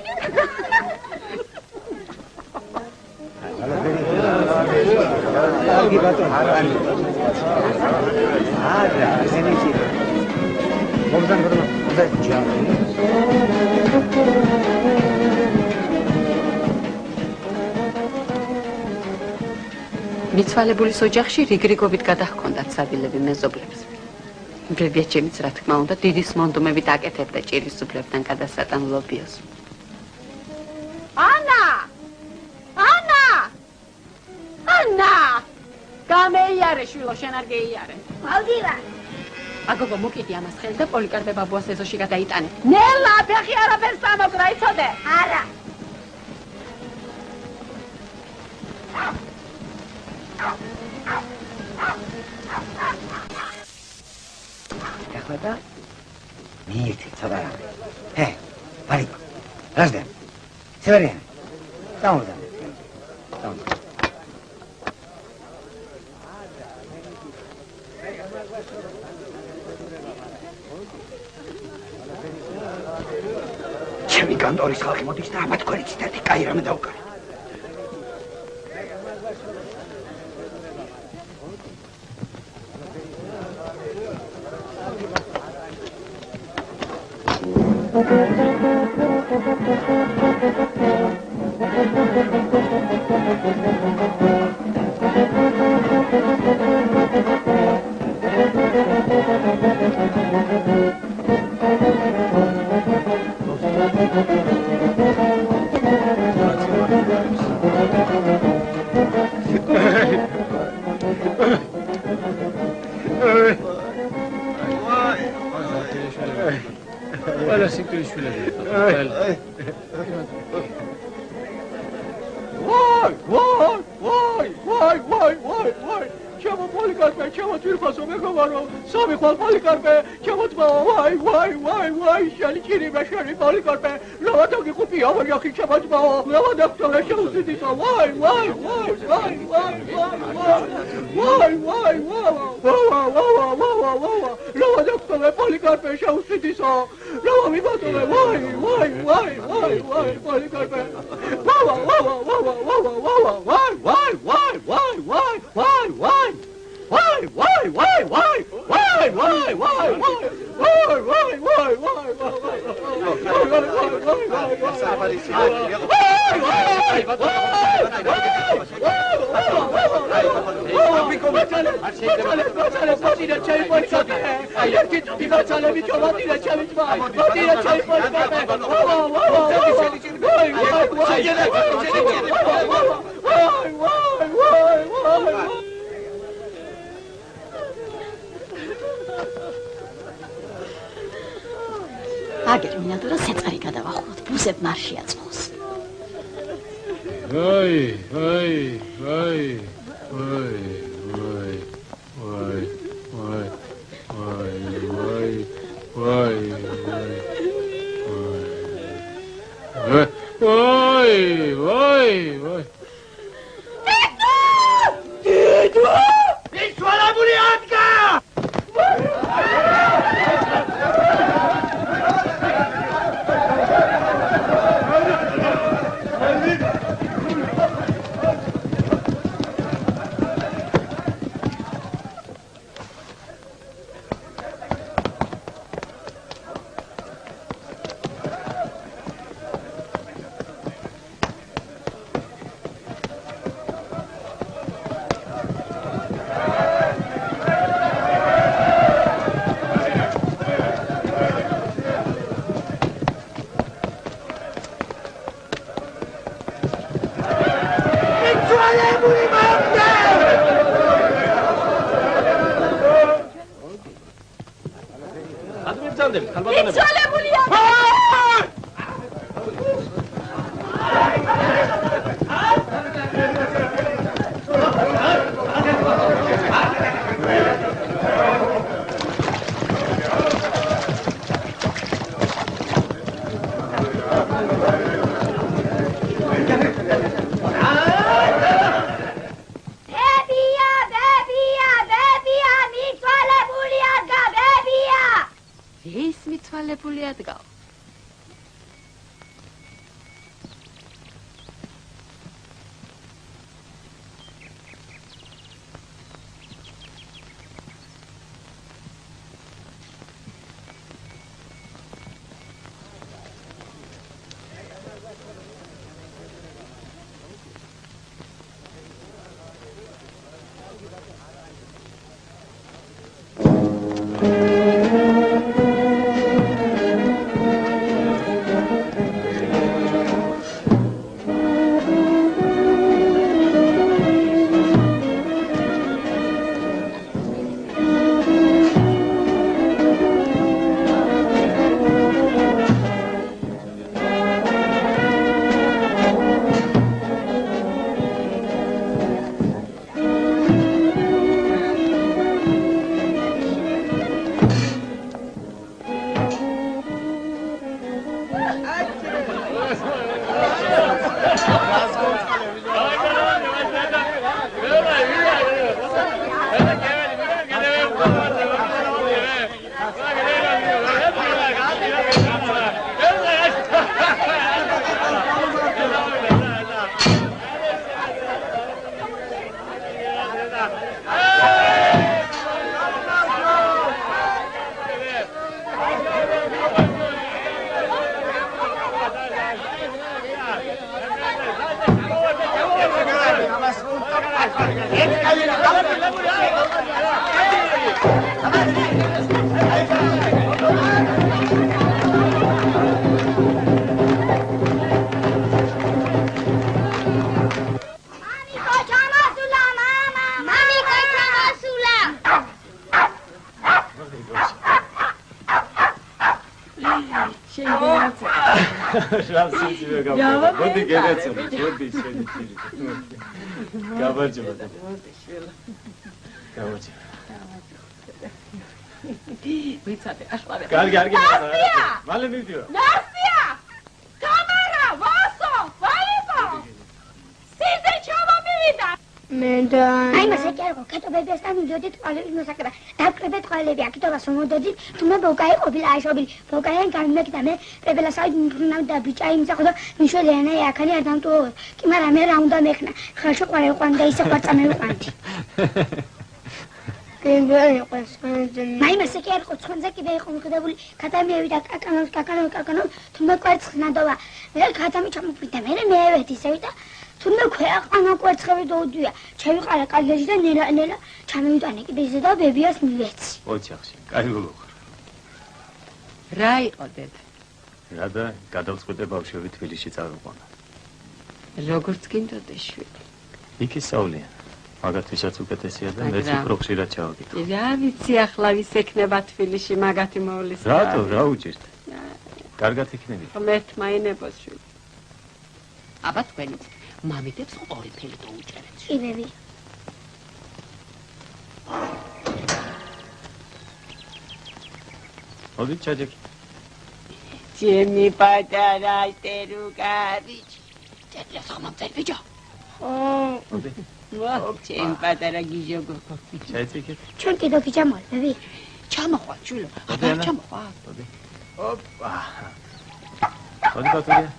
მიცვალებულის ოჯახში რიგრიგობით გადაჰქონდათ სადილები მეზობლებს. მბრებიაჩემიც რა თქმა უნდა დიდის მონდომებით აკეთებდა ჭირის სუფლებთან გადასატან ლობიოს. ანა! გამეიარე შვილო, შენ არ გეიარე. მოვდივარ. აგოგო მოკიდი ამას ხელი და პოლიკარპე ბაბუას ეზოში გადაიტანე. ნელა, ფეხი არაფერს ამოგრა, იცოდე? არა. ეხლა მიირთი ცოტა რამე. ვარიკო. რაზდა? სევერიანი. დაუნდა. კანტორის ხალხი მოდის და აბა თქვენი ციტატი კაი რამე დავკარეთ. Voilà, c'est que je suis là. Why? Chama Policarpe, chama Tirfaso Megavaro, Sami Juan Policarpe, chama Tmao, why, Shali Chiri, Shali Policarpe, Lavatoki Kupi, Avayaki, chama Tmao, Lavadactor, Shausita, why, Lavadactor, Policarpe, Shausita, Lavamivato, why, Policarpe, აგერ მინატურა სეწყარი გადავახოთ, ბუსებ მარში აწყოს. მოდი გერეცემ, მოდი შენი ძილი. გავარჯობა. გავარჯობა. ვიცადე, აშყარე. კარგი. მალე მივდივარ. ნასტია! თამარა, ვასო, ვალიკო! სიძე ჩამომივიდა. აი მასე კი არა, კეთობებიასთან მივდოდით ყოლების მოსაკრება. დავკრებეთ ყოლები, აკეთებას მომდოდით, თუმცა ბოკაი ყოფილა აიშობილი. ბოკაიან გამიმეკდა მე, პრებელასავით მიფრინავ და ბიჭა იმსახო და მიშველი ანა აქანი არ დამტუო. კი მაგრამ მე რა უნდა მეხნა. ხალხი ყარე ყან და ისე ყვარცა მევყანდი. მაი მასე კი არა, ცხენზე კიდე იყო მიყდებული. ქათამიევი და კაკანო, თუმცა ყვარცხ ნადოვა. მე ქათამი ჩამოფრინდა, მე მევედი ისევი და თუნდა ქვეყანა კვერცხები დაუდია. ჩავიყარა კალეში და ნელა ჩამოვიტანე კიდე ისე და ბებიას მივეცი. ოჯახში, კაი გულოხარ. რა იყო დედა? რა და გადავწყვეტე ბავშვები თბილისში წავიყვანა. როგორც გინდოდა შვილი. იქ ისწავლიან. მაგათვისაც უკეთესია და მეც უფრო ხშირად ჩავაგიტო. რა ვიცი ახლა ვის ექნება თბილისში მაგათი მოვლის. რატო, რა უჭირთ? კარგად იქნები. ღმერთ მაინებოს შვილი. აბა თქვენიც მამიდებს ორი ფერი დაუჭერეთ. იბები. მოდით ჩაჯექი. ჩემი პატარა ტერუკარიჩი. წერს ხომ წერბიჯო? ხო. მოდით. ვა, ჩემი პატარა გიჟოგო. ჩაიციქეთ. ჩვენ კიდევ კი ჩამოვიდები. ჩამოხვალ, ჭულო. აბა ჩამოხვალ. მოდით. ოპა. მოდით პატურია.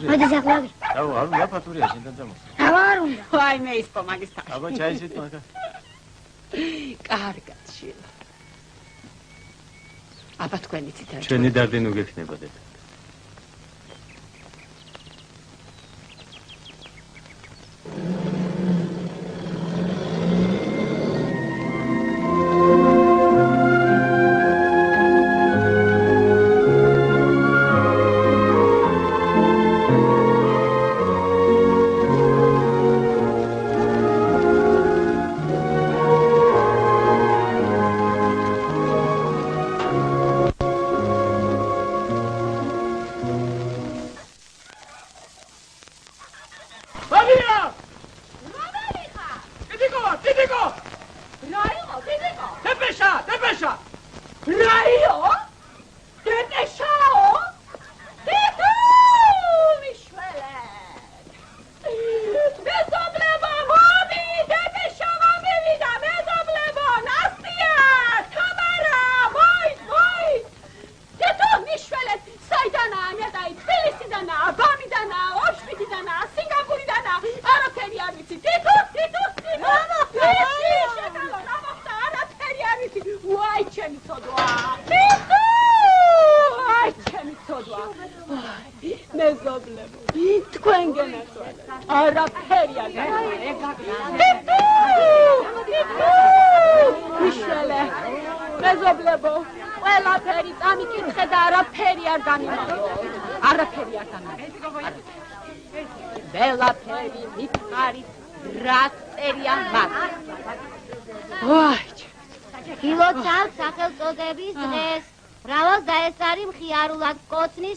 მოდი ზაღვავი. არ უნდა პატურია შენთან წამო. არ უნდა. ვაი მე ის პომაგის თან. აბა ჩაიცით მაგა. კარგად შილო. აბა თქვენი ციტა. ჩვენი დარდი ნუ გექნება დედა.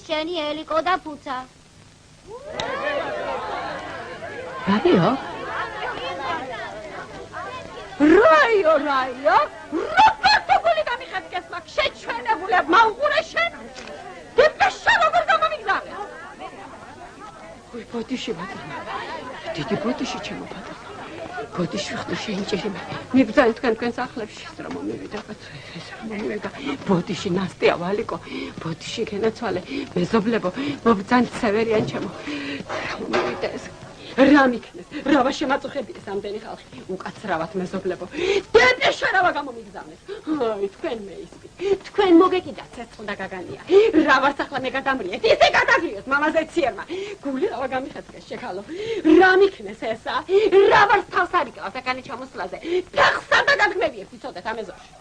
შენი ელიკო და ფუცა. რაიო? რობერტო გული გამიხადგეს მაგ შეჩვენებულებ მაუღურე შენ. დეპეშა როგორ გამომიგზავნე? ой, ბოდიში ბატონო. დიდი ბოდიში ჩემო ბატონო. ბოდიში ხდო შეინჭერი მე. მიგზავნე თქვენს ახლებში რა მომივიდა ბაცო. ბოდიში ნასტია ვალიკო. ბოდიში გენაცვალე. მეზობლებო, მობძანთ სევერიან ჩემო. რა მომივიდა ეს? რა მიქნეს? რა შემაწუხებიეს ამდენი ხალხი? უკაცრავად მეზობლებო. დეპეშა რა გამომიგზავნეს. აი, თქვენ მეისპი. თქვენ მოგეკიდათ ცეცხლ და გაგანია. რა ვარც ახლა მე გადამრიეთ. ისე გადაგრიოთ მამაზე ციერმა. გული რა გამიხეთქეს შეხალო. რა მიქნეს ესა? რა ვარც თავს არიკავთ აკანი ჩამოსვლაზე. ფეხსა და გაგმევიეთ იცოდეთ ამ ეზოში.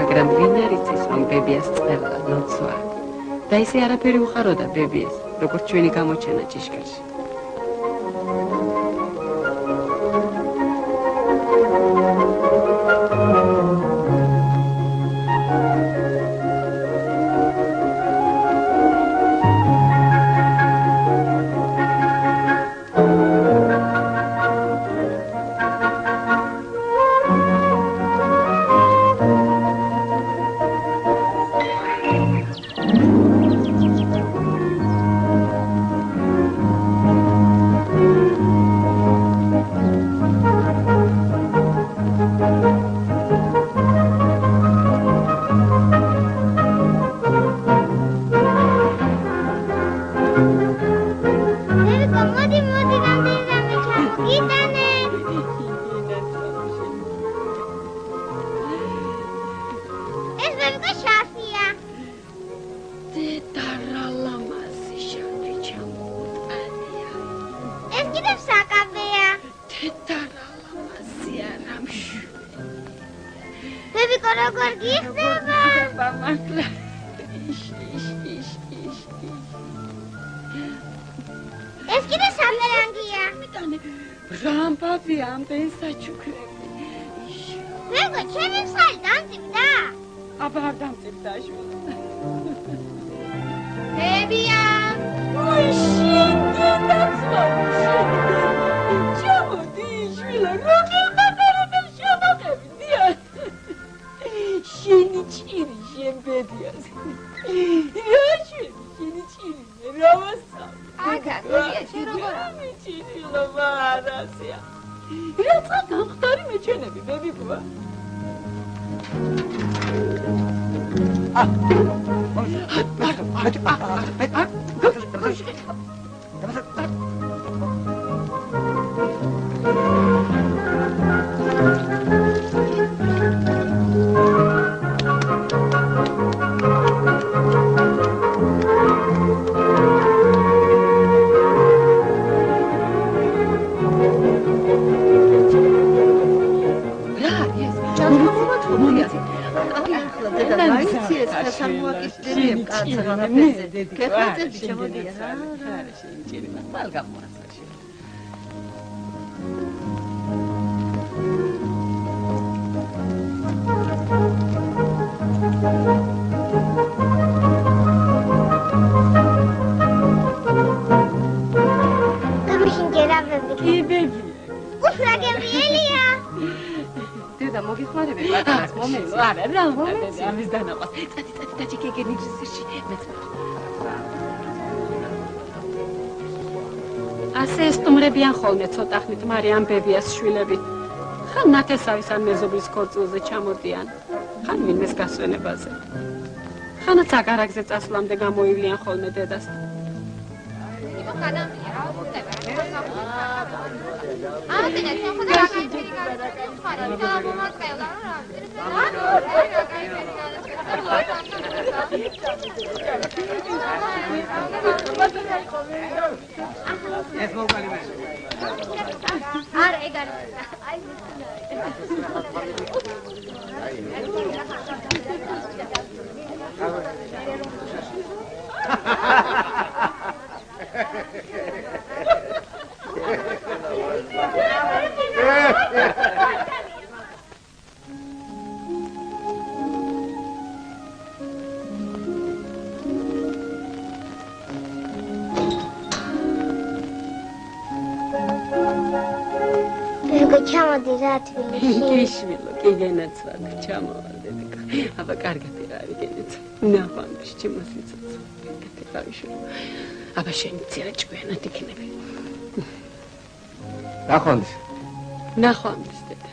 მაგრამ ვინ არის ის რომ ბებიას წელა ნოცვა და ისე არაფერი უხაროდა ბებიას როგორც ჩვენი გამოჩენა ჭიშკარში ასე ესტუმრებიან ხოლმე ცოტა ხნით მარიამ ბებიას შვილები. ხან ნათესავის ან მეზობლის ქორწილზე ჩამოდიან, ხან ვინმეს გასვენებაზე. ხანაც აგარაგზე წასვლამდე გამოივლიან ხოლმე დედასთან. ეს მოგალიმე. არა, ეგ არის. აი, ჩამოდი რა თბილისში. გიშვილო, კი გენაცვალე, ჩამოვალდები. აბა კარგად იყავი გენეც. ნახვამში ჩემო სიცოცხლე. კარგად იყავი შვილო. აბა შენი წერა ჭკვიანად იქნები. ნახვამდის. ნახვამდის დედა.